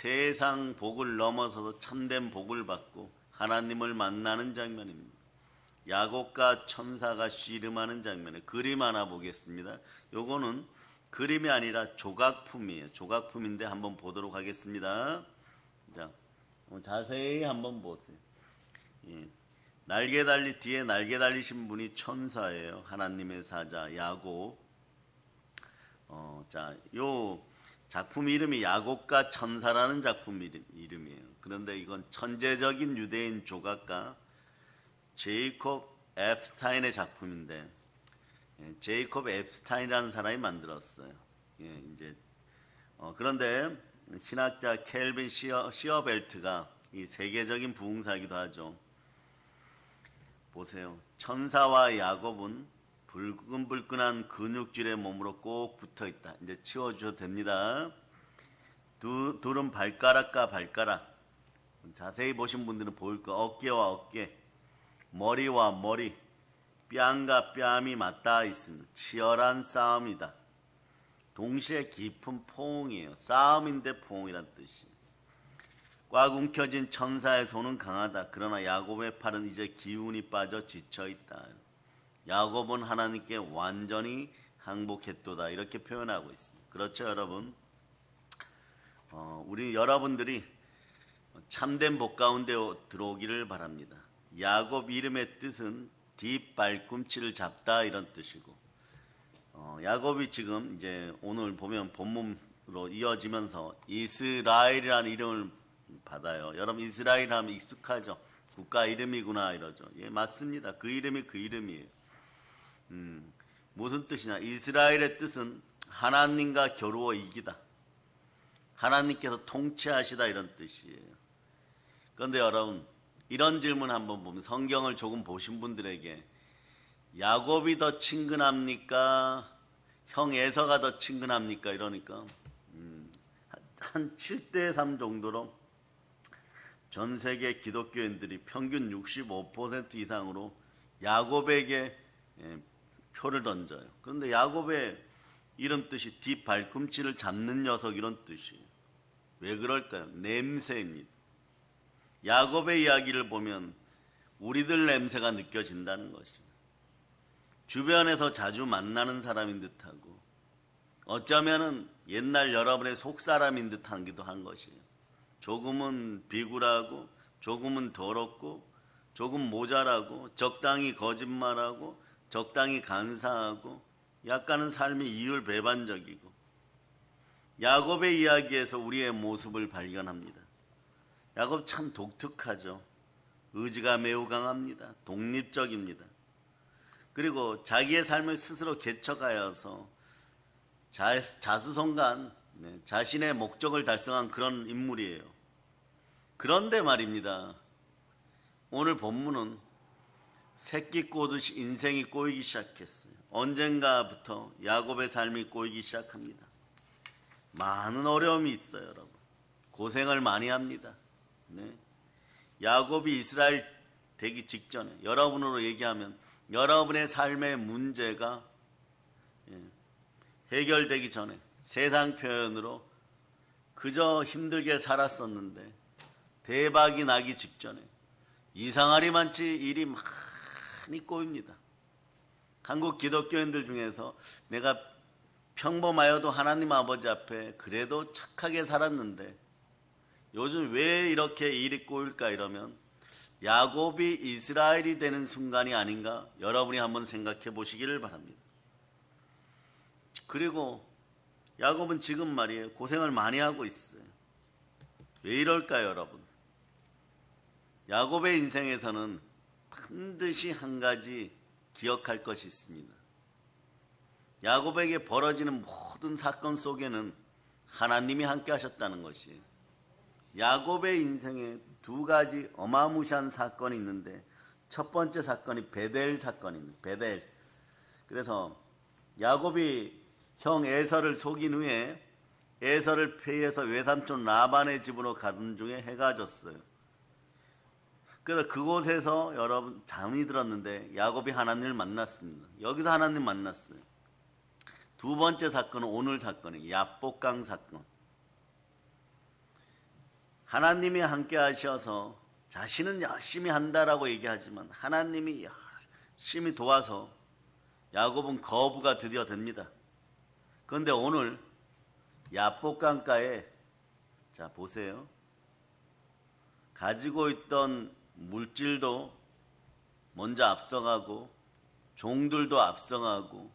세상 복을 넘어서서 참된 복을 받고 하나님을 만나는 장면입니다. 야곱과 천사가 씨름하는 장면에 그림 하나 보겠습니다. 요거는 그림이 아니라 조각품이에요. 조각품인데 한번 보도록 하겠습니다. 자, 자세히 한번 보세요. 예. 뒤에 날개 달리신 분이 천사예요. 하나님의 사자 야곱. 자, 요 작품 이름이 야곱과 천사라는 작품 이름이에요. 그런데 이건 천재적인 유대인 조각가 제이콥 앱스타인의 작품인데, 제이콥 앱스타인이라는 사람이 만들었어요. 그런데 신학자 켈빈 시어벨트가 이 세계적인 부흥사이기도 하죠. 보세요. 천사와 야곱은 불끈불끈한 근육질의 몸으로 꼭 붙어 있다. 이제 치워주셔도 됩니다. 둘은 발가락과 발가락. 자세히 보신 분들은 보일 거. 어깨와 어깨, 머리와 머리, 뺨과 뺨이 맞닿아 있습니다. 치열한 싸움이다. 동시에 깊은 포옹이에요. 싸움인데 포옹이란 뜻이에요. 꽉 움켜진 천사의 손은 강하다. 그러나 야곱의 팔은 이제 기운이 빠져 지쳐있다. 야곱은 하나님께 완전히 항복했도다. 이렇게 표현하고 있습니다. 그렇죠, 여러분? 우리 여러분들이 참된 복 가운데 들어오기를 바랍니다. 야곱 이름의 뜻은 뒷발꿈치를 잡다 이런 뜻이고, 야곱이 지금 이제 오늘 보면 본문으로 이어지면서 이스라엘이라는 이름을 받아요. 여러분 이스라엘 하면 익숙하죠? 국가 이름이구나 이러죠. 예, 맞습니다. 그 이름이 그 이름이에요. 무슨 뜻이냐? 이스라엘의 뜻은 하나님과 겨루어 이기다. 하나님께서 통치하시다 이런 뜻이에요. 그런데 여러분 이런 질문 한번 보면 성경을 조금 보신 분들에게 야곱이 더 친근합니까? 형 에서가 더 친근합니까? 이러니까 한 7대3 정도로 전 세계 기독교인들이 평균 65% 이상으로 야곱에게 표를 던져요. 그런데 야곱의 이런 뜻이 뒷발꿈치를 잡는 녀석 이런 뜻이에요. 왜 그럴까요? 냄새입니다. 야곱의 이야기를 보면 우리들 냄새가 느껴진다는 것이에요. 주변에서 자주 만나는 사람인 듯하고 어쩌면은 옛날 여러분의 속사람인 듯하기도 한 것이에요. 조금은 비굴하고 조금은 더럽고 조금 모자라고 적당히 거짓말하고 적당히 간사하고 약간은 삶이 이율배반적이고 야곱의 이야기에서 우리의 모습을 발견합니다. 야곱 참 독특하죠. 의지가 매우 강합니다. 독립적입니다. 그리고 자기의 삶을 스스로 개척하여서 자수성가한 자신의 목적을 달성한 그런 인물이에요. 그런데 말입니다. 오늘 본문은 새끼 꼬듯이 인생이 꼬이기 시작했어요. 언젠가부터 야곱의 삶이 꼬이기 시작합니다. 많은 어려움이 있어요, 여러분. 고생을 많이 합니다. 네. 야곱이 이스라엘 되기 직전에 여러분으로 얘기하면 여러분의 삶의 문제가 해결되기 전에 세상 표현으로 그저 힘들게 살았었는데 대박이 나기 직전에 이상하리만치 일이 많이 꼬입니다. 한국 기독교인들 중에서 내가 평범하여도 하나님 아버지 앞에 그래도 착하게 살았는데 요즘 왜 이렇게 일이 꼬일까 이러면 야곱이 이스라엘이 되는 순간이 아닌가 여러분이 한번 생각해 보시기를 바랍니다. 그리고 야곱은 지금 말이에요. 고생을 많이 하고 있어요. 왜 이럴까요, 여러분? 야곱의 인생에서는 반드시 한 가지 기억할 것이 있습니다. 야곱에게 벌어지는 모든 사건 속에는 하나님이 함께 하셨다는 것이에요. 야곱의 인생에 두 가지 어마무시한 사건이 있는데 첫 번째 사건이 베델 사건입니다. 베델. 그래서 야곱이 형 에서를 속인 후에 에서를 폐해서 외삼촌 라반의 집으로 가던 중에 해가 졌어요. 그래서 그곳에서 여러분 잠이 들었는데 야곱이 하나님을 만났습니다. 여기서 하나님 만났어요. 두 번째 사건은 오늘 사건이에요. 야복강 사건. 하나님이 함께 하셔서 자신은 열심히 한다라고 얘기하지만 하나님이 열심히 도와서 야곱은 거부가 드디어 됩니다. 그런데 오늘 야복강가에 자 보세요. 가지고 있던 물질도 먼저 앞서가고 종들도 앞서가고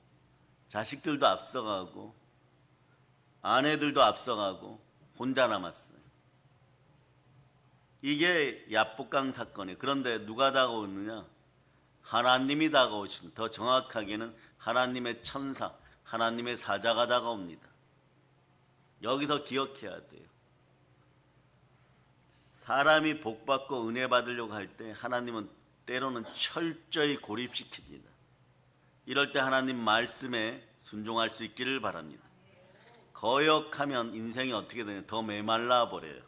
자식들도 앞서가고 아내들도 앞서가고 혼자 남았어요. 이게 야복강 사건이에요. 그런데 누가 다가오느냐? 하나님이 다가오십니다. 더 정확하게는 하나님의 천사, 하나님의 사자가 다가옵니다. 여기서 기억해야 돼요. 사람이 복받고 은혜 받으려고 할 때 하나님은 때로는 철저히 고립시킵니다. 이럴 때 하나님 말씀에 순종할 수 있기를 바랍니다. 거역하면 인생이 어떻게 되냐? 더 메말라 버려요.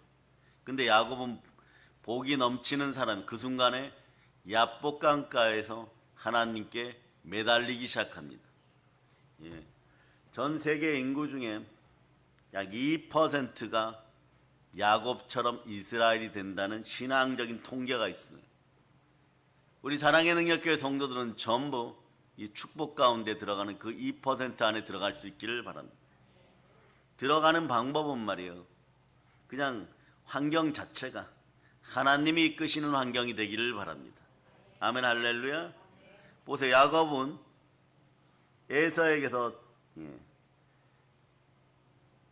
근데 야곱은 복이 넘치는 사람, 그 순간에 야복강가에서 하나님께 매달리기 시작합니다. 예. 전 세계 인구 중에 약 2%가 야곱처럼 이스라엘이 된다는 신앙적인 통계가 있어요. 우리 사랑의 능력교회 성도들은 전부 이 축복 가운데 들어가는 그 2% 안에 들어갈 수 있기를 바랍니다. 들어가는 방법은 말이에요. 그냥 환경 자체가 하나님이 이끄시는 환경이 되기를 바랍니다. 아멘 할렐루야. 보세요. 야곱은 에서에게서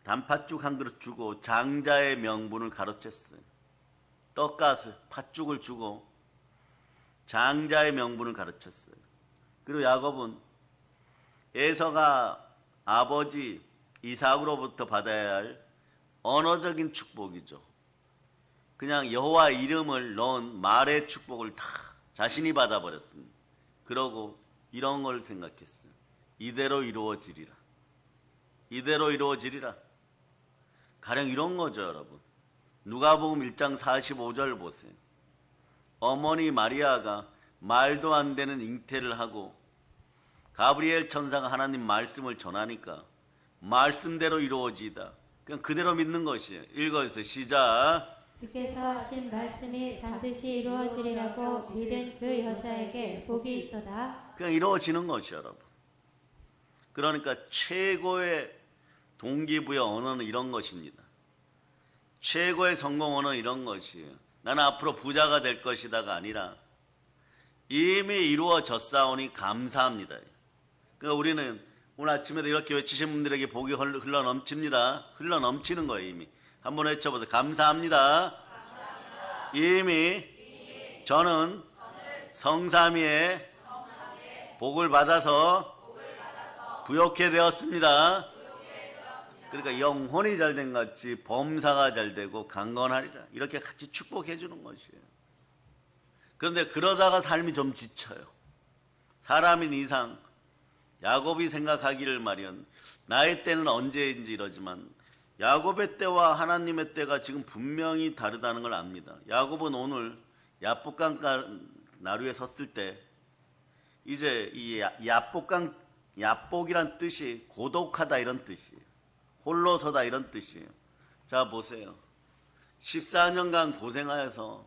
단팥죽 한 그릇 주고 장자의 명분을 가로챘어요. 떡가스, 팥죽을 주고 장자의 명분을 가르쳤어요. 그리고 야곱은 에서가 아버지 이삭으로부터 받아야 할 언어적인 축복이죠. 그냥 여호와 이름을 넣은 말의 축복을 다 자신이 받아버렸습니다. 그러고 이런 걸 생각했어요. 이대로 이루어지리라. 이대로 이루어지리라. 가령 이런 거죠, 여러분. 누가복음 1장 45절 보세요. 어머니 마리아가 말도 안 되는 잉태를 하고 가브리엘 천사가 하나님 말씀을 전하니까 말씀대로 이루어지다. 그냥 그대로 믿는 것이에요. 읽어주세요. 시작. 주께서 하신 말씀이 반드시 이루어지리라고 믿은 그 여자에게 복이 있도다. 그냥 이루어지는 것이에요, 여러분. 그러니까 최고의 동기부여 언어는 이런 것입니다. 최고의 성공 언어는 이런 것이에요. 나는 앞으로 부자가 될 것이다가 아니라 이미 이루어졌사오니 감사합니다. 그러니까 우리는 오늘 아침에도 이렇게 외치신 분들에게 복이 흘러 넘칩니다. 흘러 넘치는 거예요. 이미 한번 외쳐보세요. 감사합니다. 이미 저는 성삼위의 복을 받아서 부욕해 되었습니다. 그러니까 영혼이 잘된 같이 범사가 잘되고 강건하리라. 이렇게 같이 축복해 주는 것이에요. 그런데 그러다가 삶이 좀 지쳐요. 사람인 이상 야곱이 생각하기를 마련 나의 때는 언제인지 이러지만 야곱의 때와 하나님의 때가 지금 분명히 다르다는 걸 압니다. 야곱은 오늘 야복강 나루에 섰을 때 이제 이 야복이란 뜻이 고독하다 이런 뜻이에요. 홀로 서다 이런 뜻이에요. 자 보세요. 14년간 고생하여서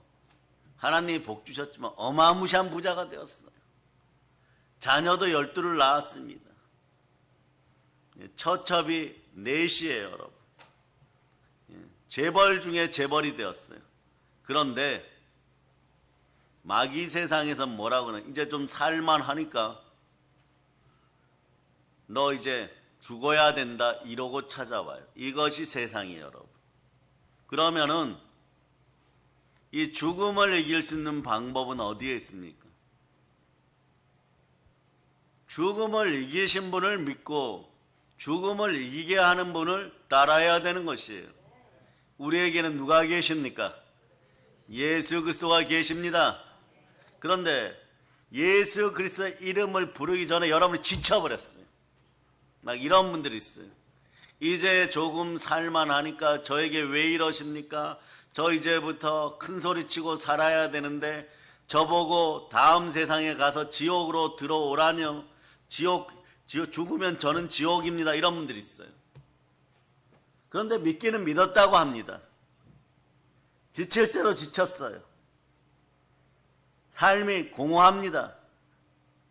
하나님이 복 주셨지만 어마무시한 부자가 되었어요. 자녀도 12를 낳았습니다. 처첩이 4이에요, 여러분. 재벌 중에 재벌이 되었어요. 그런데 마귀 세상에서 뭐라고 하나 이제 좀 살만하니까 너 이제 죽어야 된다 이러고 찾아와요. 이것이 세상이에요, 여러분. 그러면은 이 죽음을 이길 수 있는 방법은 어디에 있습니까? 죽음을 이기신 분을 믿고 죽음을 이기게 하는 분을 따라야 되는 것이에요. 우리에게는 누가 계십니까? 예수 그리스도가 계십니다. 그런데 예수 그리스도의 이름을 부르기 전에 여러분이 지쳐버렸어요. 막 이런 분들이 있어요. 이제 조금 살만하니까 저에게 왜 이러십니까? 저 이제부터 큰 소리치고 살아야 되는데 저보고 다음 세상에 가서 지옥으로 들어오라뇨. 지옥 죽으면 저는 지옥입니다. 이런 분들이 있어요. 그런데 믿기는 믿었다고 합니다. 지칠 대로 지쳤어요. 삶이 공허합니다.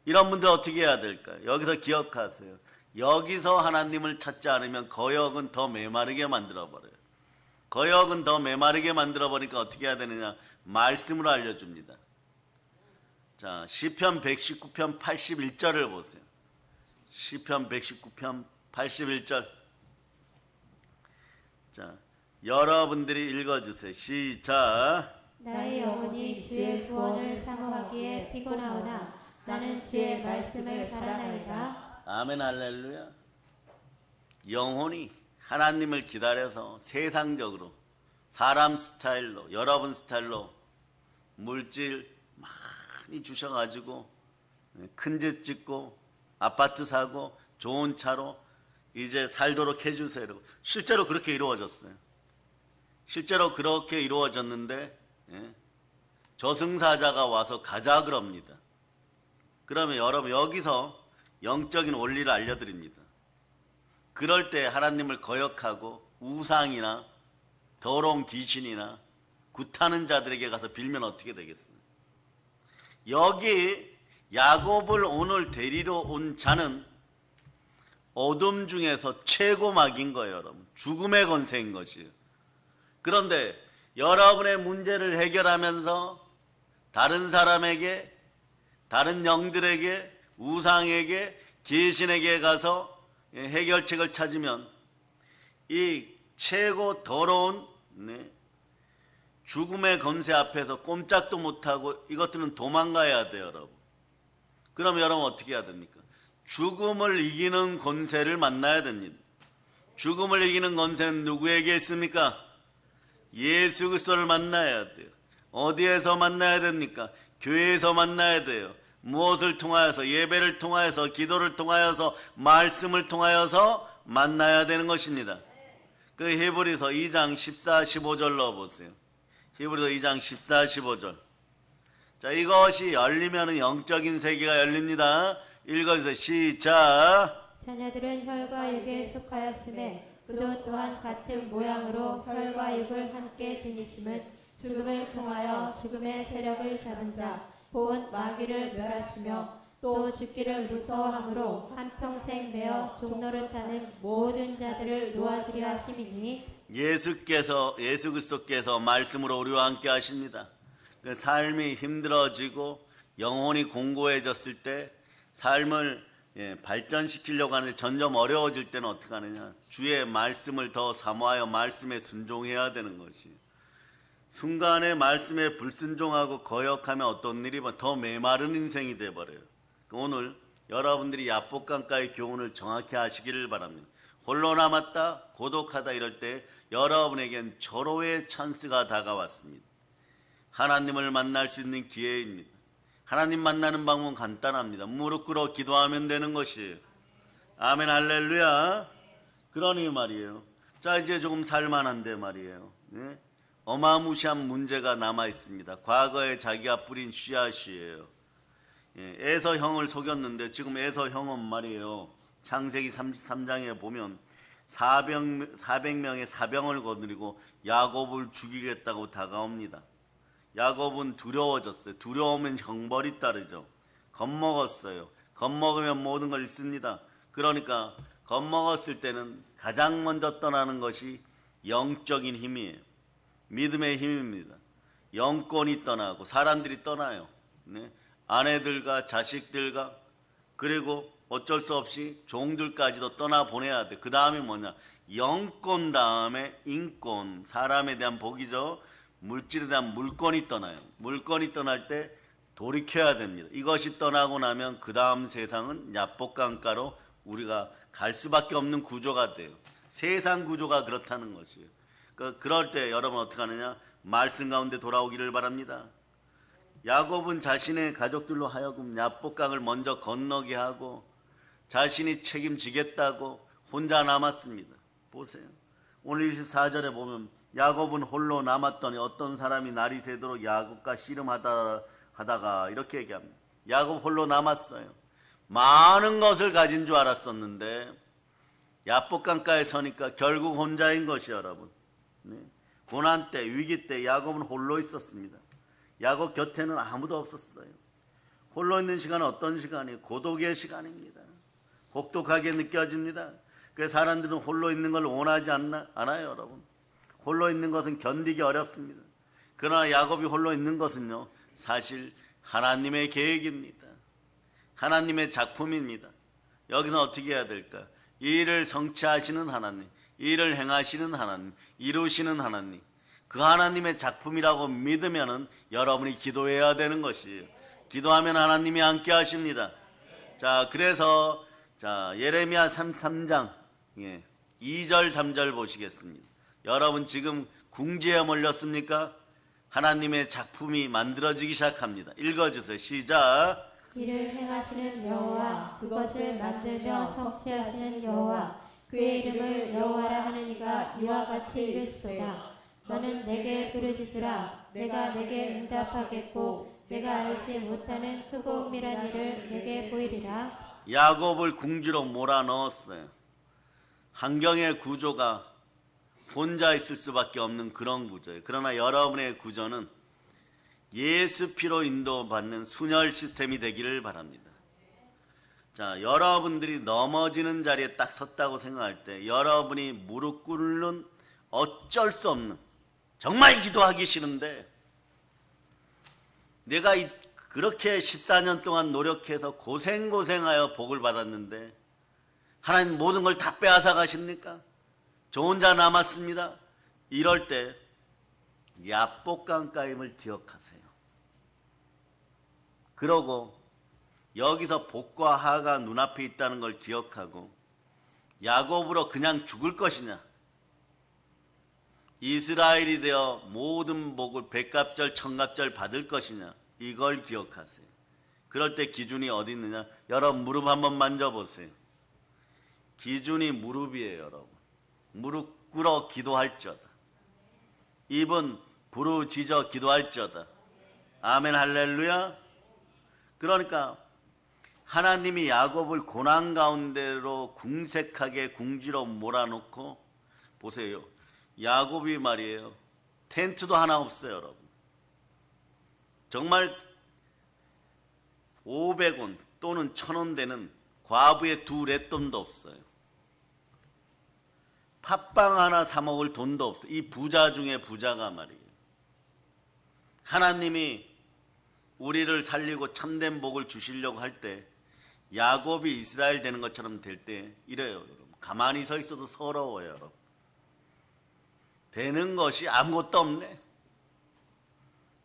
이런 분들 어떻게 해야 될까요? 여기서 기억하세요. 여기서 하나님을 찾지 않으면 거역은 더 메마르게 만들어버려요. 거역은 더 메마르게 만들어버리니까 어떻게 해야 되느냐? 말씀으로 알려줍니다. 자, 시편 119편 81절을 보세요. 시편 119편 81절. 자, 여러분들이 읽어주세요. 시작. 나의 영혼이 주의 구원을 사모하기에 피곤하오나 나는 주의 말씀을 바라나이다. 아멘 할렐루야. 영혼이 하나님을 기다려서 세상적으로 사람 스타일로 여러분 스타일로 물질 많이 주셔가지고 큰 집 짓고 아파트 사고 좋은 차로 이제 살도록 해주세요. 실제로 그렇게 이루어졌어요. 실제로 그렇게 이루어졌는데 저승사자가 와서 가자 그럽니다. 그러면 여러분 여기서 영적인 원리를 알려드립니다. 그럴 때 하나님을 거역하고 우상이나 더러운 귀신이나 굿하는 자들에게 가서 빌면 어떻게 되겠어요? 여기 야곱을 오늘 데리러 온 자는 어둠 중에서 최고 막인 거예요, 여러분. 죽음의 권세인 것이에요. 그런데 여러분의 문제를 해결하면서 다른 사람에게, 다른 영들에게, 우상에게, 귀신에게 가서 해결책을 찾으면 이 최고 더러운 죽음의 권세 앞에서 꼼짝도 못하고 이것들은 도망가야 돼요, 여러분. 그럼 여러분 어떻게 해야 됩니까? 죽음을 이기는 권세를 만나야 됩니다. 죽음을 이기는 권세는 누구에게 있습니까? 예수 그리스도를 만나야 돼요. 어디에서 만나야 됩니까? 교회에서 만나야 돼요. 무엇을 통하여서? 예배를 통하여서, 기도를 통하여서, 말씀을 통하여서 만나야 되는 것입니다. 그 히브리서 2장 14, 15절 넣어보세요. 히브리서 2장 14, 15절. 자, 이것이 열리면 영적인 세계가 열립니다. 읽어주세요. 시작. 자녀들은 혈과 육에 속하였음에 그도 또한 같은 모양으로 혈과 육을 함께 지니심은 죽음을 통하여 죽음의 세력을 잡은 자 곧 마귀를 멸하시며 또 죽기를 무서워함으로 한평생 매어 종노릇하는 모든 자들을 놓아주려 하심이니 예수 그리스도께서 말씀으로 우리와 함께 하십니다. 그 삶이 힘들어지고 영혼이 공고해졌을 때 삶을 발전시키려고 하는데 점점 어려워질 때는 어떻게 하느냐? 주의 말씀을 더 사모하여 말씀에 순종해야 되는 것이에요. 순간에 말씀에 불순종하고 거역하면 어떤 일이 더 메마른 인생이 돼버려요. 오늘 여러분들이 야복강가의 교훈을 정확히 아시기를 바랍니다. 홀로 남았다, 고독하다 이럴 때 여러분에겐 절호의 찬스가 다가왔습니다. 하나님을 만날 수 있는 기회입니다. 하나님 만나는 방법은 간단합니다. 무릎 꿇어 기도하면 되는 것이에요. 아멘 할렐루야. 그러니 말이에요. 자, 이제 조금 살만한데 말이에요. 네? 어마무시한 문제가 남아 있습니다. 과거에 자기가 뿌린 씨앗이에요. 에서 형을 속였는데 지금 에서 형은 말이에요. 창세기 33장에 보면 400명의 사병을 거느리고 야곱을 죽이겠다고 다가옵니다. 야곱은 두려워졌어요. 두려우면 형벌이 따르죠. 겁먹었어요. 겁먹으면 모든 걸 잃습니다. 그러니까 겁먹었을 때는 가장 먼저 떠나는 것이 영적인 힘이에요. 믿음의 힘입니다. 영권이 떠나고 사람들이 떠나요. 네? 아내들과 자식들과 그리고 어쩔 수 없이 종들까지도 떠나보내야 돼. 그 다음이 뭐냐? 영권 다음에 인권, 사람에 대한 복이죠. 물질에 대한 물건이 떠나요. 물건이 떠날 때 돌이켜야 됩니다. 이것이 떠나고 나면 그 다음 세상은 야복강가로 우리가 갈 수밖에 없는 구조가 돼요. 세상 구조가 그렇다는 것이에요. 그럴 때 여러분 어떻게 하느냐? 말씀 가운데 돌아오기를 바랍니다. 야곱은 자신의 가족들로 하여금 야복강을 먼저 건너게 하고 자신이 책임지겠다고 혼자 남았습니다. 보세요. 오늘 24절에 보면 야곱은 홀로 남았더니 어떤 사람이 날이 새도록 야곱과 씨름하다가 이렇게 얘기합니다. 야곱 홀로 남았어요. 많은 것을 가진 줄 알았었는데 야복강가에 서니까 결국 혼자인 것이 여러분. 네. 고난 때, 위기 때 야곱은 홀로 있었습니다. 야곱 곁에는 아무도 없었어요. 홀로 있는 시간은 어떤 시간이에요? 고독의 시간입니다. 혹독하게 느껴집니다. 그래서 사람들은 홀로 있는 걸 원하지 않아요, 여러분. 홀로 있는 것은 견디기 어렵습니다. 그러나 야곱이 홀로 있는 것은요, 사실 하나님의 계획입니다. 하나님의 작품입니다. 여기서 어떻게 해야 될까? 이 일을 성취하시는 하나님, 이 일을 행하시는 하나님, 이루시는 하나님, 그 하나님의 작품이라고 믿으면은 여러분이 기도해야 되는 것이에요. 기도하면 하나님이 함께 하십니다. 자, 그래서 예레미야 33장 2절 3절 보시겠습니다. 여러분 지금 궁지에 몰렸습니까? 하나님의 작품이 만들어지기 시작합니다. 읽어주세요. 시작. 이를 행하시는 여호와, 그것을 만들며 성취하시는 여호와, 그의 이름을 여호와라 하는 이가 이와 같이 이르시도다. 너는 내게 부르짖으라. 내가 내게 응답하겠고 내가 알지 못하는 크고 은밀한 일을 내게 보이리라. 야곱을 궁지로 몰아넣었어요. 환경의 구조가 혼자 있을 수밖에 없는 그런 구조예요. 그러나 여러분의 구조는 예수 피로 인도받는 순혈 시스템이 되기를 바랍니다. 자, 여러분들이 넘어지는 자리에 딱 섰다고 생각할 때 여러분이 무릎 꿇는 어쩔 수 없는, 정말 기도하기 싫은데 내가 그렇게 14년 동안 노력해서 고생하여 복을 받았는데 하나님 모든 걸 다 빼앗아 가십니까? 저 혼자 남았습니다. 이럴 때 야복강가임을 기억하세요. 그러고 여기서 복과 하가 눈앞에 있다는 걸 기억하고 야곱으로 그냥 죽을 것이냐, 이스라엘이 되어 모든 복을 백갑절 천갑절 받을 것이냐, 이걸 기억하세요. 그럴 때 기준이 어디 있느냐? 여러분 무릎 한번 만져보세요. 기준이 무릎이에요. 여러분 무릎 꿇어 기도할지어다. 입은 부르짖어 기도할지어다. 아멘 할렐루야. 그러니까 하나님이 야곱을 고난 가운데로 궁색하게 궁지로 몰아놓고, 보세요, 야곱이 말이에요, 텐트도 하나 없어요. 여러분 정말 500원 또는 1000원 되는 과부의 두 렛돈도 없어요. 팥빵 하나 사 먹을 돈도 없어요. 이 부자 중에 부자가 말이에요. 하나님이 우리를 살리고 참된 복을 주시려고 할 때 야곱이 이스라엘 되는 것처럼 될 때 이래요. 여러분 가만히 서 있어도 서러워요. 여러분 되는 것이 아무것도 없네.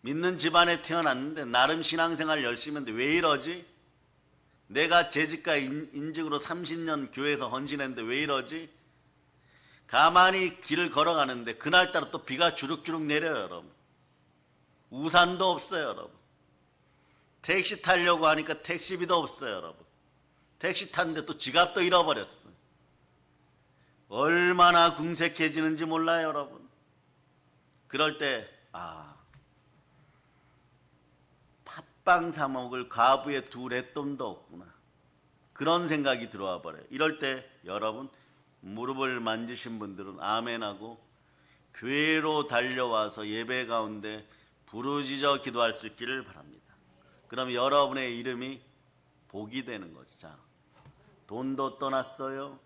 믿는 집안에 태어났는데 나름 신앙생활 열심히 했는데 왜 이러지? 내가 재직과 인직으로 30년 교회에서 헌신했는데 왜 이러지? 가만히 길을 걸어가는데 그날따라 또 비가 주룩주룩 내려요. 여러분 우산도 없어요. 여러분 택시 타려고 하니까 택시비도 없어요. 여러분 택시 탔는데 또 지갑도 잃어버렸어요. 얼마나 궁색해지는지 몰라요. 여러분 그럴 때 팥빵 사 먹을 과부의 두 렛돈도 없구나, 그런 생각이 들어와 버려요. 이럴 때 여러분 무릎을 만지신 분들은 아멘하고 교회로 달려와서 예배 가운데 부르짖어 기도할 수 있기를 바랍니다. 그럼 여러분의 이름이 복이 되는 거죠. 자, 돈도 떠났어요.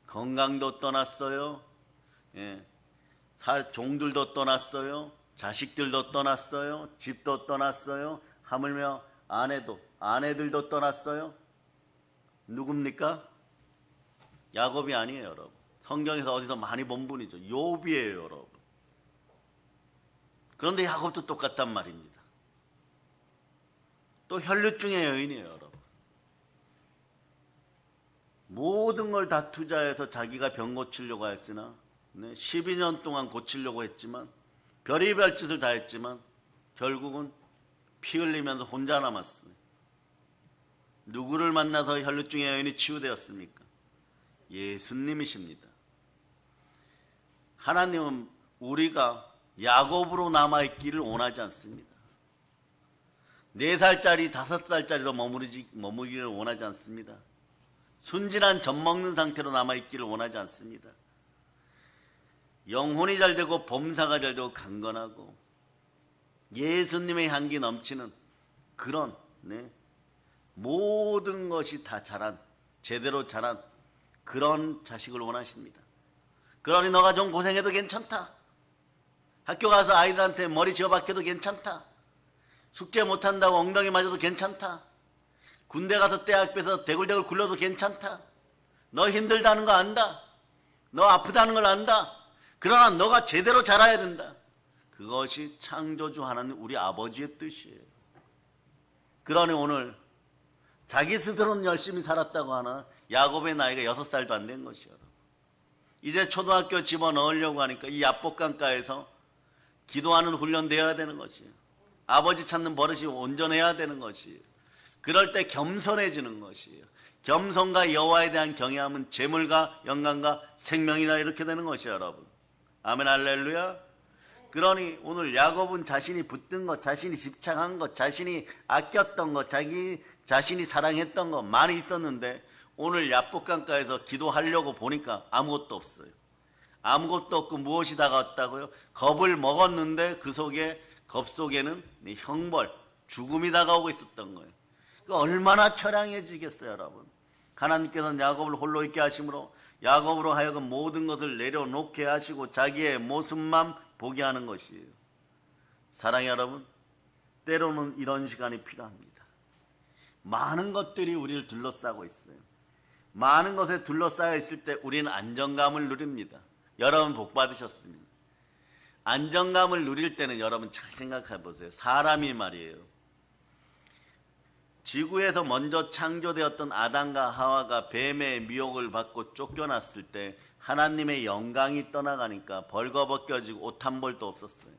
건강도 떠났어요. 종들도 떠났어요. 자식들도 떠났어요. 집도 떠났어요. 하물며 아내들도 떠났어요. 누굽니까? 야곱이 아니에요. 여러분 성경에서 어디서 많이 본 분이죠. 욥이에요. 여러분 그런데 야곱도 똑같단 말입니다. 또 혈류증의 여인이에요. 여러분 모든 걸 다 투자해서 자기가 병 고치려고 했으나 12년 동안 고치려고 했지만 별의별 짓을 다 했지만 결국은 피 흘리면서 혼자 남았어요. 누구를 만나서 혈류증의 여인이 치유되었습니까? 예수님이십니다. 하나님은 우리가 야곱으로 남아있기를 원하지 않습니다. 4살짜리 5살짜리로 머무르기를 원하지 않습니다. 순진한 젖 먹는 상태로 남아있기를 원하지 않습니다. 영혼이 잘 되고 범사가 잘 되고 강건하고 예수님의 향기 넘치는 그런 모든 것이 다 자란, 제대로 자란 그런 자식을 원하십니다. 그러니 너가 좀 고생해도 괜찮다. 학교 가서 아이들한테 머리 지어박혀도 괜찮다. 숙제 못한다고 엉덩이 맞아도 괜찮다. 군대 가서 떼학교에서 대굴대굴 굴러도 괜찮다. 너 힘들다는 거 안다. 너 아프다는 걸 안다. 그러나 너가 제대로 자라야 된다. 그것이 창조주 하나님 우리 아버지의 뜻이에요. 그러니 오늘 자기 스스로는 열심히 살았다고 하나 야곱의 나이가 6살도 안 된 것이요. 이제 초등학교 집어넣으려고 하니까 이 야복강가에서 기도하는 훈련 되어야 되는 것이에요. 아버지 찾는 버릇이 온전해야 되는 것이에요. 그럴 때 겸손해지는 것이에요. 겸손과 여호와에 대한 경외함은 재물과 영광과 생명이라 이렇게 되는 것이에요, 여러분. 아멘, 할렐루야. 그러니 오늘 야곱은 자신이 붙든 것, 자신이 집착한 것, 자신이 아꼈던 것, 자신이 사랑했던 것 많이 있었는데 오늘 야복강가에서 기도하려고 보니까 아무것도 없어요. 아무것도 없고 무엇이 다가왔다고요? 겁을 먹었는데 그 속에 겁 속에는 형벌, 죽음이 다가오고 있었던 거예요. 얼마나 처량해지겠어요, 여러분. 하나님께서는 야곱을 홀로 있게 하심으로 야곱으로 하여금 모든 것을 내려놓게 하시고 자기의 모습만 보게 하는 것이에요. 사랑의 여러분, 때로는 이런 시간이 필요합니다. 많은 것들이 우리를 둘러싸고 있어요. 많은 것에 둘러싸여 있을 때 우리는 안정감을 누립니다. 여러분 복 받으셨습니다. 안정감을 누릴 때는 여러분 잘 생각해 보세요. 사람이 말이에요. 지구에서 먼저 창조되었던 아담과 하와가 뱀의 미혹을 받고 쫓겨났을 때 하나님의 영광이 떠나가니까 벌거벗겨지고 옷 한 벌도 없었어요.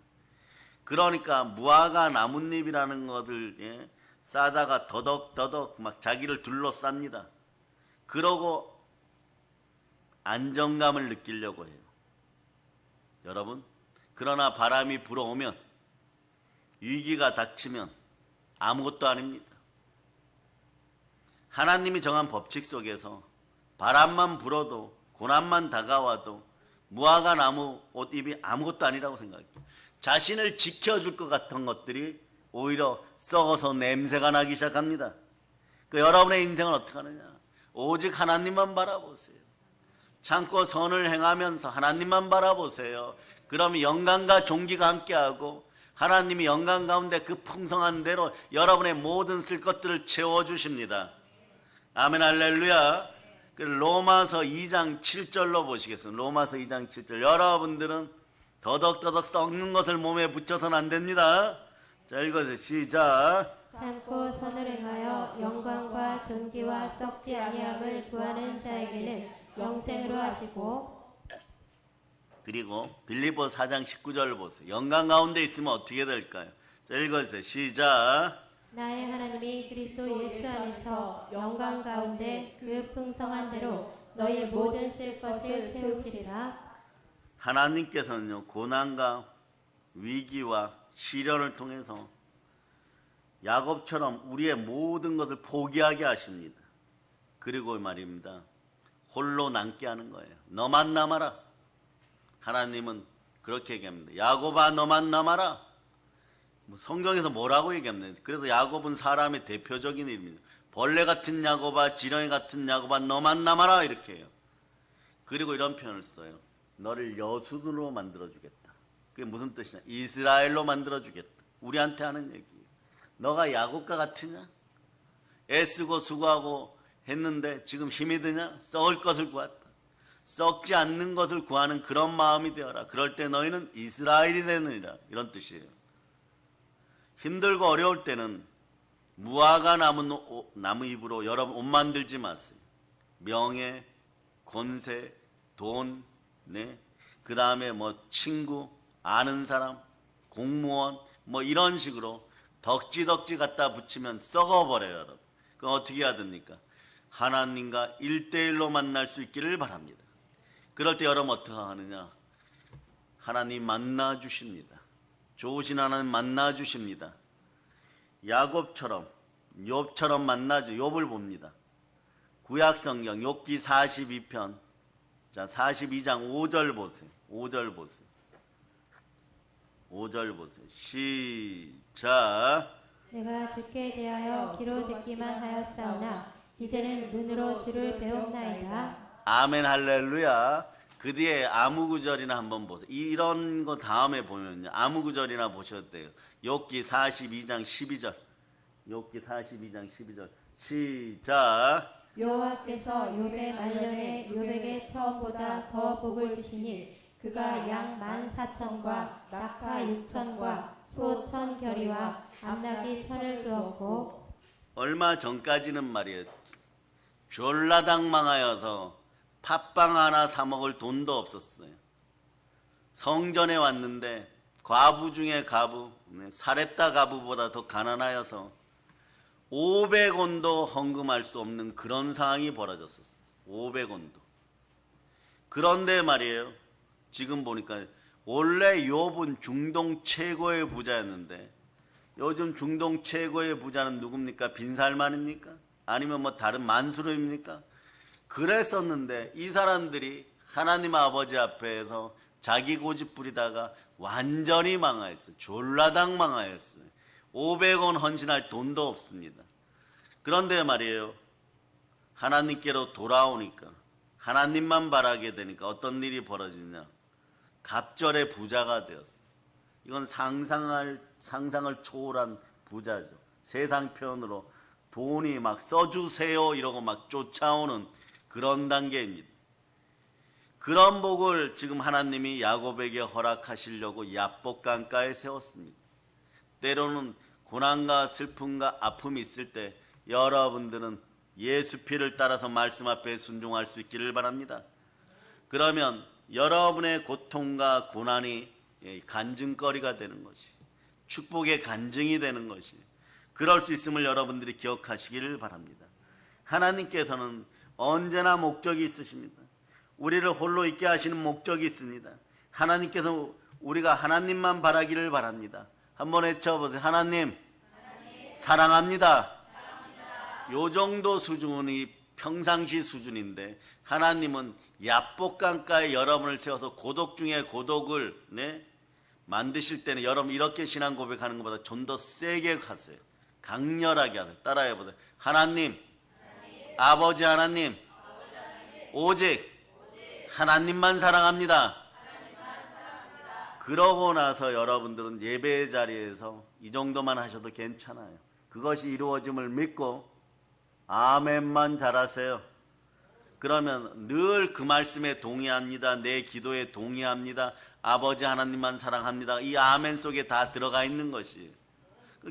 그러니까 무화과 나뭇잎이라는 것을 싸다가 더덕더덕 막 자기를 둘러쌉니다. 그러고 안정감을 느끼려고 해요. 여러분, 그러나 바람이 불어오면, 위기가 닥치면 아무것도 아닙니다. 하나님이 정한 법칙 속에서 바람만 불어도 고난만 다가와도 무화과 나무 옷잎이 아무것도 아니라고 생각해요. 자신을 지켜줄 것 같은 것들이 오히려 썩어서 냄새가 나기 시작합니다. 여러분의 인생은 어떻게 하느냐? 오직 하나님만 바라보세요. 참고 선을 행하면서 하나님만 바라보세요. 그럼 영광과 존귀가 함께하고 하나님이 영광 가운데 그 풍성한 대로 여러분의 모든 쓸 것들을 채워주십니다. 아멘, 할렐루야. 로마서 2장 7절로 보시겠습니다. 로마서 2장 7절. 여러분들은 더덕더덕 썩는 것을 몸에 붙여서는 안 됩니다. 자, 읽어주세요. 시작. 참고 선을 행하여 영광과 존귀와 썩지 아니함을 구하는 자에게는 영생으로 하시고. 그리고 빌립보서 4장 19절을 보세요. 영광 가운데 있으면 어떻게 될까요? 자, 읽어주세요. 시작. 나의 하나님이 그리스도 예수 안에서 영광 가운데 그 풍성한 대로 너희 모든 쓸 것을 채우시리라. 하나님께서는요, 고난과 위기와 시련을 통해서 야곱처럼 우리의 모든 것을 포기하게 하십니다. 그리고 말입니다, 홀로 남게 하는 거예요. 너만 남아라. 하나님은 그렇게 얘기합니다. 야곱아, 너만 남아라. 성경에서 뭐라고 얘기합니다. 그래서 야곱은 사람의 대표적인 이름입니다. 벌레 같은 야곱아, 지렁이 같은 야곱아, 너만 남아라, 이렇게 해요. 그리고 이런 표현을 써요. 너를 여순으로 만들어주겠다. 그게 무슨 뜻이냐? 이스라엘로 만들어주겠다. 우리한테 하는 얘기예요. 너가 야곱과 같으냐? 애쓰고 수고하고 했는데 지금 힘이 드냐? 썩을 것을 구했다. 썩지 않는 것을 구하는 그런 마음이 되어라. 그럴 때 너희는 이스라엘이 되느니라. 이런 뜻이에요. 힘들고 어려울 때는 무화과 나무 잎으로 여러분 옷 만들지 마세요. 명예, 권세, 돈, 그 다음에 친구, 아는 사람, 공무원, 이런 식으로 덕지덕지 갖다 붙이면 썩어버려요, 여러분. 그럼 어떻게 해야 됩니까? 하나님과 1대1로 만날 수 있기를 바랍니다. 그럴 때 여러분 어떻게 하느냐? 하나님 만나 주십니다. 좋으신 하나님 만나 주십니다. 야곱처럼, 욥처럼 만나죠. 욥을 봅니다. 구약 성경 욥기 42편 자, 42장 5절 보세요. 5절 보세요. 5절 보세요. 시작. 내가 주께 대하여 귀로 듣기만 하였사오나 이제는 눈으로 주를 배움나이다. 아멘 할렐루야. 그 뒤에 아무구절이나 한번 보세요. 이런 거 다음에 보면요. 아무구절이나 보셔도 돼요. 욥기 42장 12절. 욥기 42장 12절. 시작. 여호와께서 욥의 말년에 욥에게 처음보다 더 복을 주시니 그가 양 14,000과 낙타 6,000과 소 1,000결이와 암나귀 1,000을 두었고 얼마 전까지는 말이에요. 졸라당 망하여서 팥빵 하나 사 먹을 돈도 없었어요. 성전에 왔는데 과부 중에 과부, 사렙다 과부보다 더 가난하여서 500원도 헌금할 수 없는 그런 상황이 벌어졌었어요. 500원도. 그런데 말이에요. 지금 보니까 원래 욥은 중동 최고의 부자였는데 요즘 중동 최고의 부자는 누굽니까? 빈살만입니까? 아니면 뭐 다른 만수르입니까? 그랬었는데 이 사람들이 하나님 아버지 앞에서 자기 고집 부리다가 완전히 망하였어요. 졸라당 망하였어요. 500원 헌신할 돈도 없습니다. 그런데 말이에요. 하나님께로 돌아오니까 하나님만 바라게 되니까 어떤 일이 벌어지냐. 갑절의 부자가 되었어요. 이건 상상을 초월한 부자죠. 세상 표현으로 돈이 막 써주세요 이러고 막 쫓아오는 그런 단계입니다. 그런 복을 지금 하나님이 야곱에게 허락하시려고 야복강가에 세웠습니다. 때로는 고난과 슬픔과 아픔이 있을 때 여러분들은 예수 피를 따라서 말씀 앞에 순종할 수 있기를 바랍니다. 그러면 여러분의 고통과 고난이 간증거리가 되는 것이, 축복의 간증이 되는 것이, 그럴 수 있음을 여러분들이 기억하시기를 바랍니다. 하나님께서는 언제나 목적이 있으십니다. 우리를 홀로 있게 하시는 목적이 있습니다. 하나님께서 우리가 하나님만 바라기를 바랍니다. 한번 외쳐보세요. 하나님, 사랑합니다. 요 정도 수준이 평상시 수준인데 하나님은 야복강가에 여러분을 세워서 고독 중에 고독을 만드실 때는 여러분 이렇게 신앙 고백하는 것보다 좀 더 세게 하세요. 강렬하게 하세요. 따라해보세요. 하나님, 아버지 하나님, 오직 하나님만 사랑합니다. 그러고 나서 여러분들은 예배의 자리에서 이 정도만 하셔도 괜찮아요. 그것이 이루어짐을 믿고 아멘만 잘하세요. 그러면 늘 그 말씀에 동의합니다. 내 기도에 동의합니다. 아버지 하나님만 사랑합니다. 이 아멘 속에 다 들어가 있는 것이에요.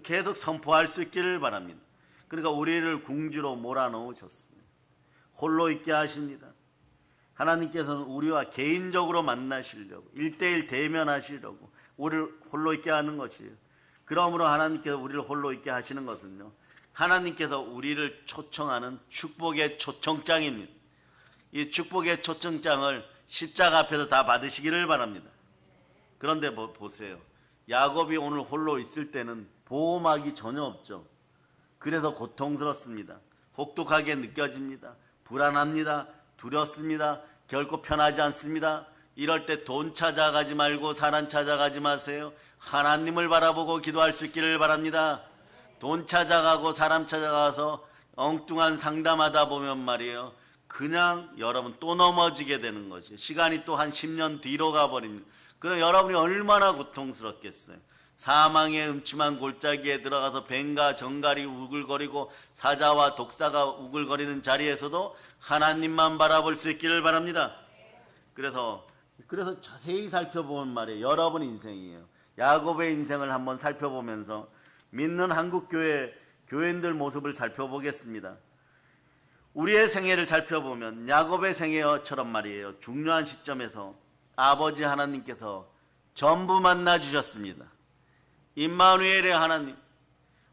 계속 선포할 수 있기를 바랍니다. 그러니까 우리를 궁지로 몰아넣으셨어요. 홀로 있게 하십니다. 하나님께서는 우리와 개인적으로 만나시려고 1대1 대면하시려고 우리를 홀로 있게 하는 것이에요. 그러므로 하나님께서 우리를 홀로 있게 하시는 것은요, 하나님께서 우리를 초청하는 축복의 초청장입니다. 이 축복의 초청장을 십자가 앞에서 다 받으시기를 바랍니다. 그런데 보세요. 야곱이 오늘 홀로 있을 때는 보호막이 전혀 없죠. 그래서 고통스럽습니다. 혹독하게 느껴집니다. 불안합니다. 두렵습니다. 결코 편하지 않습니다. 이럴 때 돈 찾아가지 말고 사람 찾아가지 마세요. 하나님을 바라보고 기도할 수 있기를 바랍니다. 돈 찾아가고 사람 찾아가서 엉뚱한 상담하다 보면 말이에요, 그냥 여러분 또 넘어지게 되는 것이에요. 시간이 또 한 10년 뒤로 가버립니다. 그럼 여러분이 얼마나 고통스럽겠어요. 사망의 음침한 골짜기에 들어가서 뱀과 정갈이 우글거리고 사자와 독사가 우글거리는 자리에서도 하나님만 바라볼 수 있기를 바랍니다. 그래서 자세히 살펴보면 말이에요, 여러분 인생이에요. 야곱의 인생을 한번 살펴보면서 믿는 한국교회 교인들 모습을 살펴보겠습니다. 우리의 생애를 살펴보면 야곱의 생애처럼 말이에요, 중요한 시점에서 아버지 하나님께서 전부 만나 주셨습니다. 임마누엘의 하나님,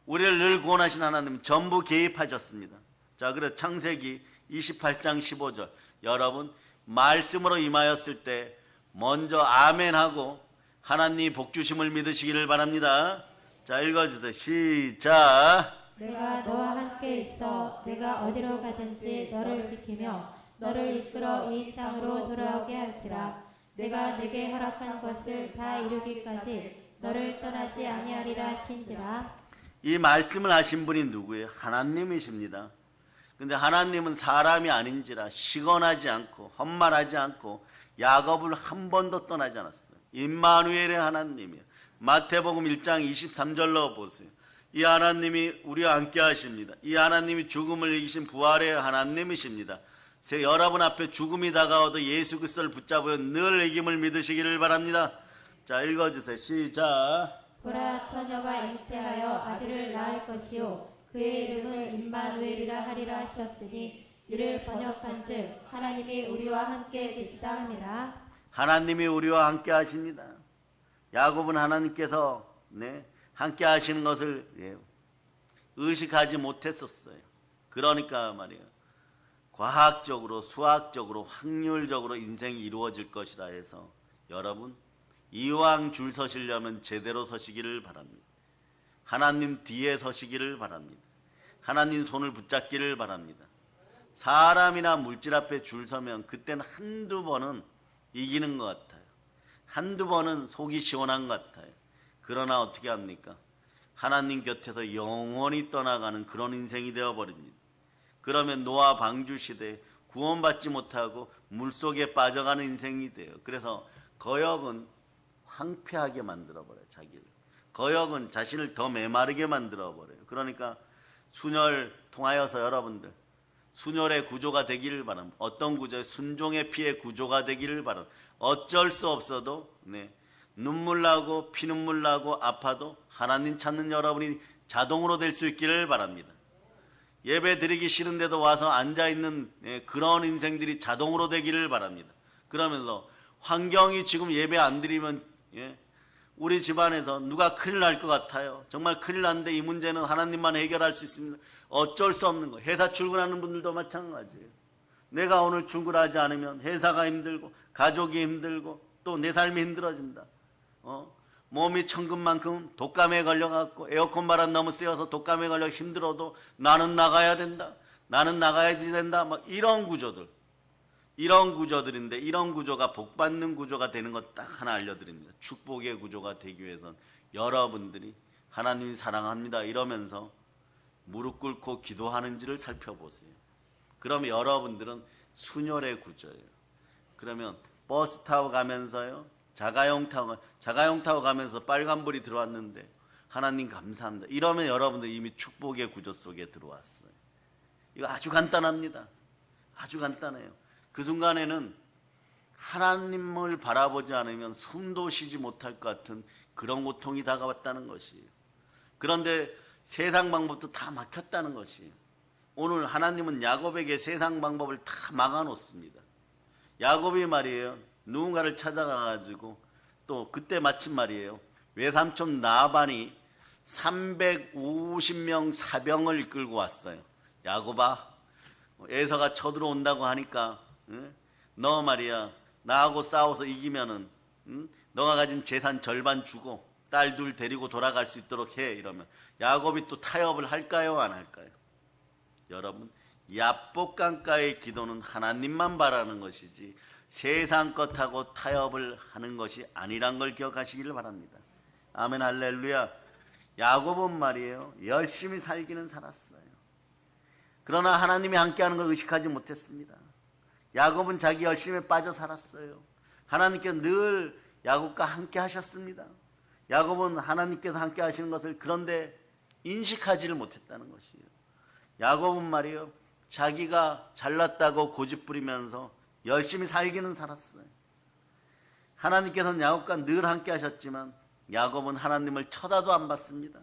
우리를 늘 구원하신 하나님 전부 개입하셨습니다. 자, 그래서 창세기 28장 15절 여러분 말씀으로 임하였을 때 먼저 아멘하고 하나님 복주심을 믿으시기를 바랍니다. 자, 읽어주세요. 시작. 내가 너와 함께 있어 내가 어디로 가든지 너를 지키며 너를 이끌어 이 땅으로 돌아오게 할지라. 내가 네게 허락한 것을 다 이루기까지 너를 떠나지 아니하리라 하신지라. 이 말씀을 하신 분이 누구예요? 하나님이십니다. 근데 하나님은 사람이 아닌지라 시건하지 않고 헛말하지 않고 야곱을 한 번도 떠나지 않았어요. 임마누엘의 하나님이에요. 마태복음 1장 23절로 보세요. 이 하나님이 우리와 함께 하십니다. 이 하나님이 죽음을 이기신 부활의 하나님이십니다. 여러분 앞에 죽음이 다가와도 예수 그리스도를 붙잡으며 늘 이김을 믿으시기를 바랍니다. 자, 읽어주세요. 시작. 보라, 처녀가 잉태하여 아들을 낳을 것이요 그의 이름을 임마누엘이라 하리라 하셨으니 이를 번역한즉 하나님이 우리와 함께 계시다 함이라. 하나님이 우리와 함께 하십니다. 야곱은 하나님께서 함께 하시는 것을 의식하지 못했었어요. 그러니까 말이에요. 과학적으로, 수학적으로, 확률적으로 인생이 이루어질 것이라 해서 여러분 이왕 줄 서시려면 제대로 서시기를 바랍니다. 하나님 뒤에 서시기를 바랍니다. 하나님 손을 붙잡기를 바랍니다. 사람이나 물질 앞에 줄 서면 그때는 한두 번은 이기는 것 같아요. 한두 번은 속이 시원한 것 같아요. 그러나 어떻게 합니까? 하나님 곁에서 영원히 떠나가는 그런 인생이 되어버립니다. 그러면 노아 방주 시대에 구원받지 못하고 물속에 빠져가는 인생이 돼요. 그래서 거역은 황폐하게 만들어버려요. 자기를. 거역은 자신을 더 메마르게 만들어버려요. 그러니까 순혈 통하여서 여러분들 순혈의 구조가 되기를 바랍니다. 어떤 구조에 순종의 피의 구조가 되기를 바랍니다. 어쩔 수 없어도 눈물 나고 피눈물 나고 아파도 하나님 찾는 여러분이 자동으로 될 수 있기를 바랍니다. 예배 드리기 싫은데도 와서 앉아있는 그런 인생들이 자동으로 되기를 바랍니다. 그러면서 환경이 지금 예배 안 드리면 우리 집안에서 누가 큰일 날 것 같아요. 정말 큰일 났는데 이 문제는 하나님만 해결할 수 있습니다. 어쩔 수 없는 거예요. 회사 출근하는 분들도 마찬가지예요. 내가 오늘 출근하지 않으면 회사가 힘들고 가족이 힘들고 또 내 삶이 힘들어진다. 몸이 천근만큼 독감에 걸려갖고 에어컨 바람 너무 세어서 독감에 걸려 힘들어도 나는 나가야 된다. 나는 나가야지 된다. 막 이런 구조들인데 이런 구조가 복받는 구조가 되는 것 딱 하나 알려드립니다. 축복의 구조가 되기 위해서는 여러분들이 하나님이 사랑합니다 이러면서 무릎 꿇고 기도하는지를 살펴보세요. 그러면 여러분들은 순혈의 구조예요. 그러면 버스 타고 가면서요. 자가용 타고 가면서 빨간불이 들어왔는데 하나님 감사합니다. 이러면 여러분들 이미 축복의 구조 속에 들어왔어요. 이거 아주 간단합니다. 아주 간단해요. 그 순간에는 하나님을 바라보지 않으면 숨도 쉬지 못할 것 같은 그런 고통이 다가왔다는 것이에요. 그런데 세상 방법도 다 막혔다는 것이에요. 오늘 하나님은 야곱에게 세상 방법을 다 막아놓습니다. 야곱이 말이에요. 누군가를 찾아가가지고 또 그때 마침 말이에요. 외삼촌 나반이 350명 사병을 이끌고 왔어요. 야곱아, 에서가 쳐들어온다고 하니까 너 말이야 나하고 싸워서 이기면은 너가 가진 재산 절반 주고 딸 둘 데리고 돌아갈 수 있도록 해. 이러면 야곱이 또 타협을 할까요 안 할까요? 여러분 야복강가의 기도는 하나님만 바라는 것이지 세상 것하고 타협을 하는 것이 아니란 걸 기억하시기를 바랍니다. 아멘 할렐루야. 야곱은 말이에요 열심히 살기는 살았어요. 그러나 하나님이 함께하는 걸 의식하지 못했습니다. 야곱은 자기 열심에 빠져 살았어요. 하나님께서 늘 야곱과 함께 하셨습니다. 야곱은 하나님께서 함께 하시는 것을 그런데 인식하지를 못했다는 것이에요. 야곱은 말이에요 자기가 잘났다고 고집부리면서 열심히 살기는 살았어요. 하나님께서는 야곱과 늘 함께 하셨지만 야곱은 하나님을 쳐다도 안 봤습니다.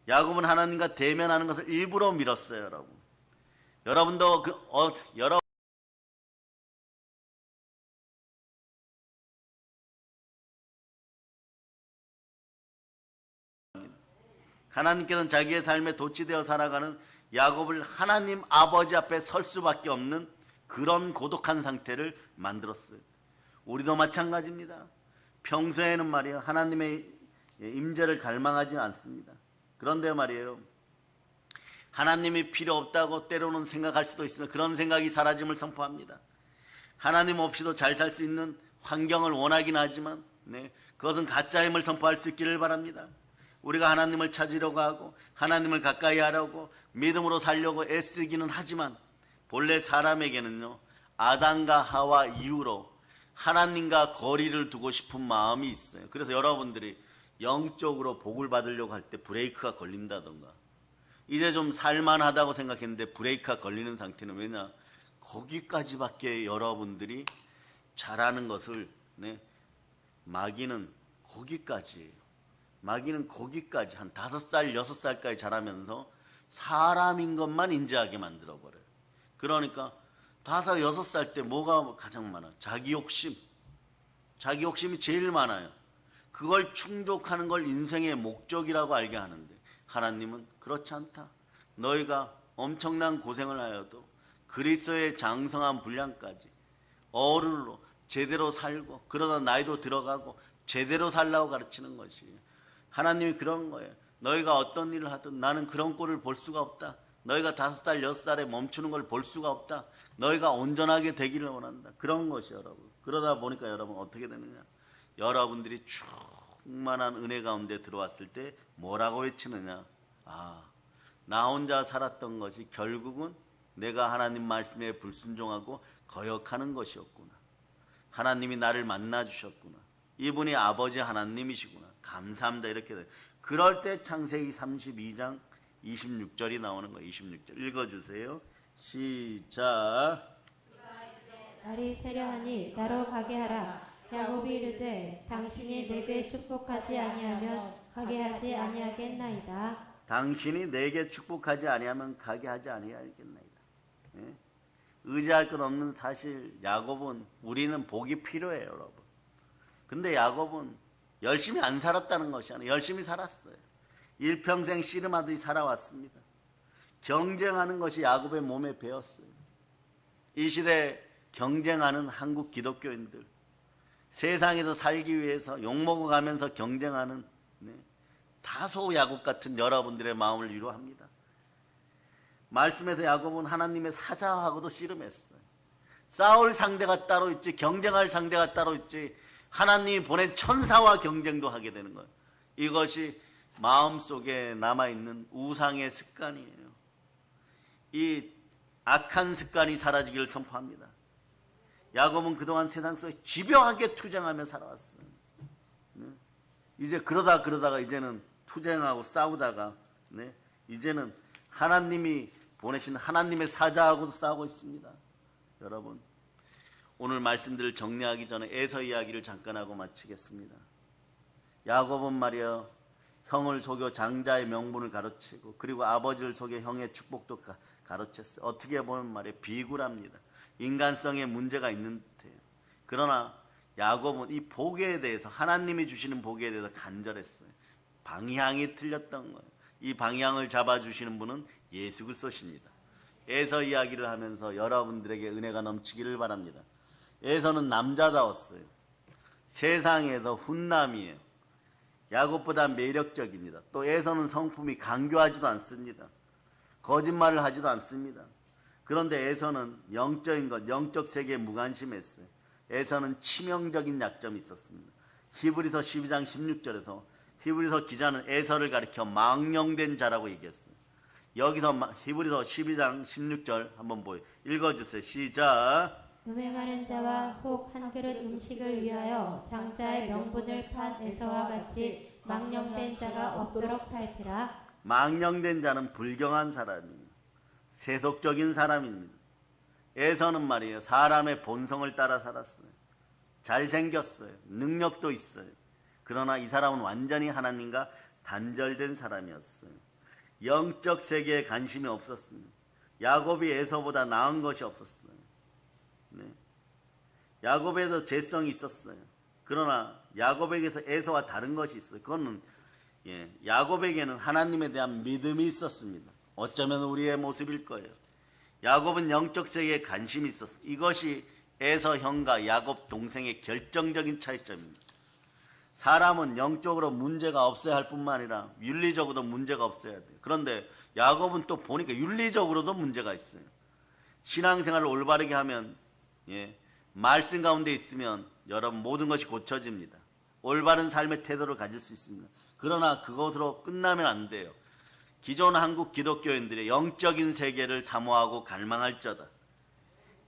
야곱은 하나님과 대면하는 것을 일부러 미뤘어요. 여러분도 하나님께서는 자기의 삶에 도취되어 살아가는 야곱을 하나님 아버지 앞에 설 수밖에 없는 그런 고독한 상태를 만들었어요. 우리도 마찬가지입니다. 평소에는 말이에요 하나님의 임재를 갈망하지 않습니다. 그런데 말이에요 하나님이 필요 없다고 때로는 생각할 수도 있으나 그런 생각이 사라짐을 선포합니다. 하나님 없이도 잘 살 수 있는 환경을 원하긴 하지만 그것은 가짜임을 선포할 수 있기를 바랍니다. 우리가 하나님을 찾으려고 하고 하나님을 가까이 하려고 믿음으로 살려고 애쓰기는 하지만 본래 사람에게는요, 아담과 하와 이후로 하나님과 거리를 두고 싶은 마음이 있어요. 그래서 여러분들이 영적으로 복을 받으려고 할 때 브레이크가 걸린다던가, 이제 좀 살만하다고 생각했는데 브레이크가 걸리는 상태는 왜냐? 거기까지밖에 여러분들이 잘하는 것을, 마귀는 거기까지예요. 마귀는 거기까지 한 5살, 6살까지 자라면서 사람인 것만 인지하게 만들어버려요. 그러니까 5, 6살 때 뭐가 가장 많아요? 자기 욕심. 자기 욕심이 제일 많아요. 그걸 충족하는 걸 인생의 목적이라고 알게 하는데 하나님은 그렇지 않다. 너희가 엄청난 고생을 하여도 그리스도의 장성한 분량까지 어른으로 제대로 살고 그러다 나이도 들어가고 제대로 살라고 가르치는 것이에요. 하나님이 그런 거예요. 너희가 어떤 일을 하든 나는 그런 꼴을 볼 수가 없다. 너희가 5살, 6살에 멈추는 걸 볼 수가 없다. 너희가 온전하게 되기를 원한다. 그런 것이 여러분. 그러다 보니까 여러분 어떻게 되느냐? 여러분들이 충만한 은혜 가운데 들어왔을 때 뭐라고 외치느냐? 아, 나 혼자 살았던 것이 결국은 내가 하나님 말씀에 불순종하고 거역하는 것이었구나. 하나님이 나를 만나 주셨구나. 이분이 아버지 하나님이시구나. 감사합니다. 이렇게 돼요. 그럴 때 창세기 32장 26절이 나오는 거예요. 26절 읽어주세요. 시작. 날이 새려하니 나로 가게 하라. 야곱이 이르되 당신이 내게 축복하지 아니하면 가게 하지 아니하겠나이다. 당신이 내게 축복하지 아니하면 가게 하지 아니하겠나이다. 예? 의지할 것 없는 사실 야곱은, 우리는 복이 필요해요, 여러분. 근데 야곱은 열심히 안 살았다는 것이 아니라 열심히 살았어요. 일평생 씨름하듯이 살아왔습니다. 경쟁하는 것이 야곱의 몸에 배었어요. 이 시대에 경쟁하는 한국 기독교인들, 세상에서 살기 위해서 욕먹어가면서 경쟁하는 다소 야곱 같은 여러분들의 마음을 위로합니다. 말씀에서 야곱은 하나님의 사자하고도 씨름했어요. 싸울 상대가 따로 있지, 경쟁할 상대가 따로 있지, 하나님이 보낸 천사와 경쟁도 하게 되는 거예요. 이것이 마음속에 남아있는 우상의 습관이에요. 이 악한 습관이 사라지기를 선포합니다. 야곱은 그동안 세상 속에 집요하게 투쟁하며 살아왔어요. 이제 그러다가 이제는 투쟁하고 싸우다가 이제는 하나님이 보내신 하나님의 사자하고도 싸우고 있습니다. 여러분, 오늘 말씀들을 정리하기 전에 에서 이야기를 잠깐 하고 마치겠습니다. 야곱은 말이야, 형을 속여 장자의 명분을 가르치고 그리고 아버지를 속여 형의 축복도 가르쳤어요. 어떻게 보면 말이야, 비굴합니다. 인간성에 문제가 있는 듯해요. 그러나 야곱은 이 복에 대해서, 하나님이 주시는 복에 대해서 간절했어요. 방향이 틀렸던 거예요. 이 방향을 잡아주시는 분은 예수 그리스도십니다. 에서 이야기를 하면서 여러분들에게 은혜가 넘치기를 바랍니다. 에서는 남자다웠어요. 세상에서 훈남이에요. 야곱보다 매력적입니다. 또 에서는 성품이 강교하지도 않습니다. 거짓말을 하지도 않습니다. 그런데 에서는 영적인 것, 영적 세계에 무관심했어요. 에서는 치명적인 약점이 있었습니다. 히브리서 12장 16절에서 히브리서 기자는 에서를 가리켜 망령된 자라고 얘기했어요. 여기서 히브리서 12장 16절 한번 읽어주세요. 시작. 음행하는 자와 혹 한 그릇 음식을 위하여 장자의 명분을 판 에서와 같이 망령된 자가 없도록 살피라. 망령된 자는 불경한 사람입니다. 세속적인 사람입니다. 에서는 말이에요, 사람의 본성을 따라 살았어요. 잘생겼어요. 능력도 있어요. 그러나 이 사람은 완전히 하나님과 단절된 사람이었어요. 영적 세계에 관심이 없었습니다. 야곱이 에서보다 나은 것이 없었어요. 야곱에도 재성이 있었어요. 그러나 야곱에게서 에서와 다른 것이 있어요. 그거는 야곱에게는 하나님에 대한 믿음이 있었습니다. 어쩌면 우리의 모습일 거예요. 야곱은 영적 세계에 관심이 있었어요. 이것이 에서 형과 야곱 동생의 결정적인 차이점입니다. 사람은 영적으로 문제가 없어야 할 뿐만 아니라 윤리적으로도 문제가 없어야 돼요. 그런데 야곱은 또 보니까 윤리적으로도 문제가 있어요. 신앙생활을 올바르게 하면 말씀 가운데 있으면 여러분 모든 것이 고쳐집니다. 올바른 삶의 태도를 가질 수 있습니다. 그러나 그것으로 끝나면 안 돼요. 기존 한국 기독교인들의 영적인 세계를 사모하고 갈망할저다.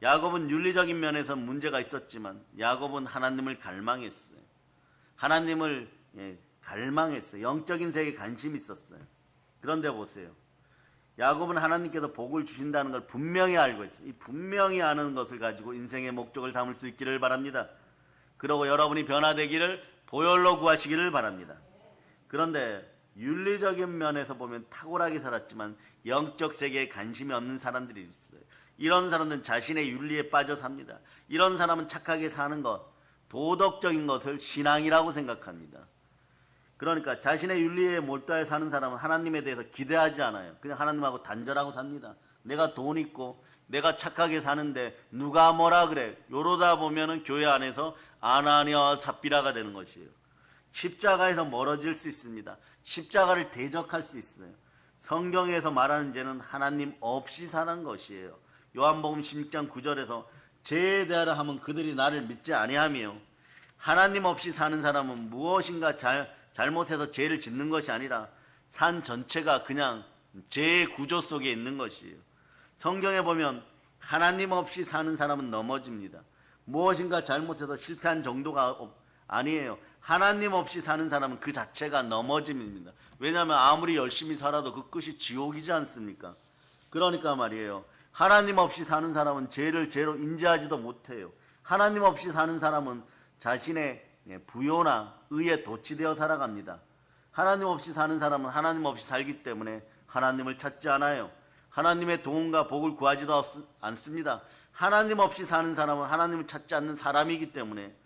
야곱은 윤리적인 면에서 문제가 있었지만 야곱은 하나님을 갈망했어요. 하나님을 갈망했어요. 영적인 세계에 관심이 있었어요. 그런데 보세요. 야곱은 하나님께서 복을 주신다는 걸 분명히 알고 있어요. 이 분명히 아는 것을 가지고 인생의 목적을 삼을 수 있기를 바랍니다. 그리고 여러분이 변화되기를 보혈로 구하시기를 바랍니다. 그런데 윤리적인 면에서 보면 탁월하게 살았지만 영적 세계에 관심이 없는 사람들이 있어요. 이런 사람들은 자신의 윤리에 빠져 삽니다. 이런 사람은 착하게 사는 것, 도덕적인 것을 신앙이라고 생각합니다. 그러니까 자신의 윤리에 몰두해 사는 사람은 하나님에 대해서 기대하지 않아요. 그냥 하나님하고 단절하고 삽니다. 내가 돈 있고 내가 착하게 사는데 누가 뭐라 그래. 요러다 보면은 교회 안에서 아나니아와 삽비라가 되는 것이에요. 십자가에서 멀어질 수 있습니다. 십자가를 대적할 수 있어요. 성경에서 말하는 죄는 하나님 없이 사는 것이에요. 요한복음 16장 9절에서 죄에 대하여 하면 그들이 나를 믿지 아니하며, 하나님 없이 사는 사람은 무엇인가 잘못해서 죄를 짓는 것이 아니라 산 전체가 그냥 죄의 구조 속에 있는 것이에요. 성경에 보면 하나님 없이 사는 사람은 넘어집니다. 무엇인가 잘못해서 실패한 정도가 아니에요. 하나님 없이 사는 사람은 그 자체가 넘어짐입니다. 왜냐하면 아무리 열심히 살아도 그 끝이 지옥이지 않습니까? 그러니까 말이에요. 하나님 없이 사는 사람은 죄를 죄로 인지하지도 못해요. 하나님 없이 사는 사람은 자신의 부요나 의에 도취되어 살아갑니다. 하나님 없이 사는 사람은 하나님 없이 살기 때문에 하나님을 찾지 않아요. 하나님의 도움과 복을 구하지도 않습니다. 하나님 없이 사는 사람은 하나님을 찾지 않는 사람이기 때문에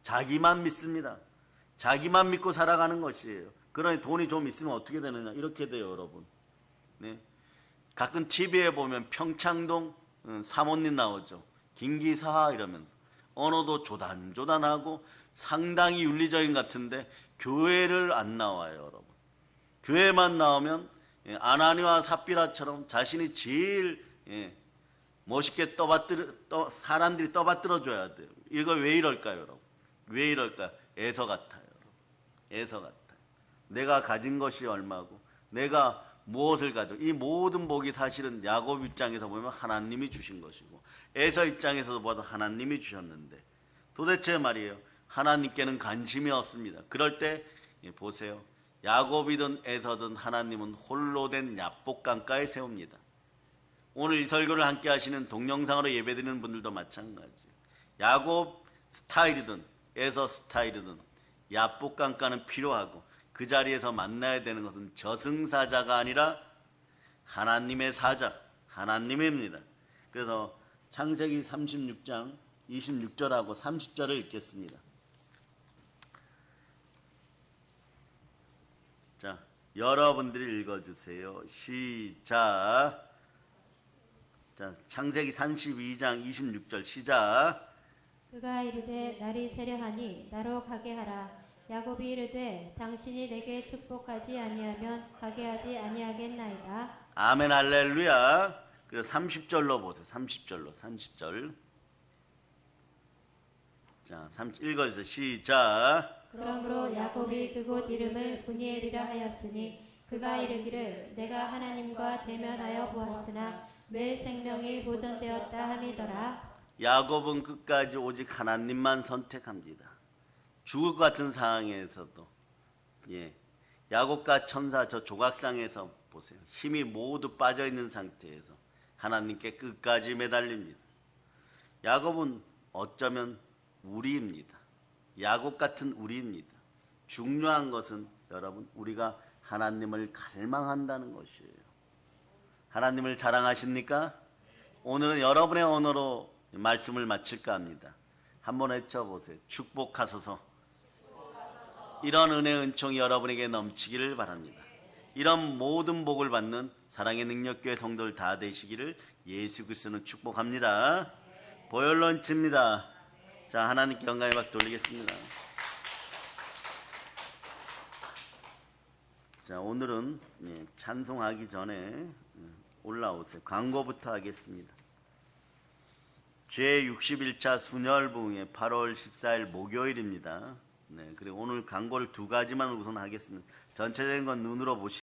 자기만 믿습니다. 자기만 믿고 살아가는 것이에요. 그러니 돈이 좀 있으면 어떻게 되느냐, 이렇게 돼요, 여러분. 네. 가끔 TV에 보면 평창동 사모님 나오죠. 김기사 이러면서 언어도 조단조단하고 상당히 윤리적인 같은데 교회를 안 나와요, 여러분. 교회만 나오면 아나니와 삽비라처럼 자신이 제일 멋있게 사람들이 떠받들어 줘야 돼요. 이거 왜 이럴까요, 여러분? 왜 이럴까요? 애서 같아요, 여러분. 애서 같아요. 내가 가진 것이 얼마고 내가 무엇을 가지고, 이 모든 복이 사실은 야곱 입장에서 보면 하나님이 주신 것이고 에서 입장에서도 봐도 하나님이 주셨는데 도대체 말이에요, 하나님께는 관심이 없습니다. 그럴 때 보세요. 야곱이든 에서든 하나님은 홀로 된 야복강가에 세웁니다. 오늘 이 설교를 함께 하시는 동영상으로 예배드리는 분들도 마찬가지예요. 야곱 스타일이든 에서 스타일이든 야복강가는 필요하고 그 자리에서 만나야 되는 것은 저승사자가 아니라 하나님의 사자, 하나님입니다. 그래서 창세기 36장 26절하고 30절을 읽겠습니다. 자, 여러분들이 읽어주세요. 시작. 자, 창세기 32장 26절 시작. 그가 이르되 날이 세려하니 나로 가게 하라. 야곱이 이르되 당신이 내게 축복하지 아니하면 가게 하지 아니하겠나이다. 아멘 할렐루야. 그래서 30절로 보세요. 30절. 자, 읽어주세요. 시작. 그러므로 야곱이 그곳 이름을 브니엘이라 하였으니 그가 이르기를 내가 하나님과 대면하여 보았으나 내 생명이 보존되었다 함이더라. 야곱은 끝까지 오직 하나님만 선택합니다. 죽을 것 같은 상황에서도 야곱과 천사 저 조각상에서 보세요. 힘이 모두 빠져있는 상태에서 하나님께 끝까지 매달립니다. 야곱은 어쩌면 우리입니다. 야곱 같은 우리입니다. 중요한 것은 여러분, 우리가 하나님을 갈망한다는 것이에요. 하나님을 사랑하십니까? 오늘은 여러분의 언어로 말씀을 마칠까 합니다. 한번 외쳐보세요. 축복하소서. 이런 은혜 은총이 여러분에게 넘치기를 바랍니다. 이런 모든 복을 받는 사랑의 능력교회 성도들 다 되시기를 예수 그리스도는 축복합니다. 보혈 런치입니다. 자, 하나님께 영광의 박 돌리겠습니다. 자, 오늘은 찬송하기 전에 올라오세요. 광고부터 하겠습니다. 제61차 순혈부흥회 8월 14일 목요일입니다. 네, 그리고 오늘 광고를 두 가지만 우선 하겠습니다. 전체적인 건 눈으로 보시고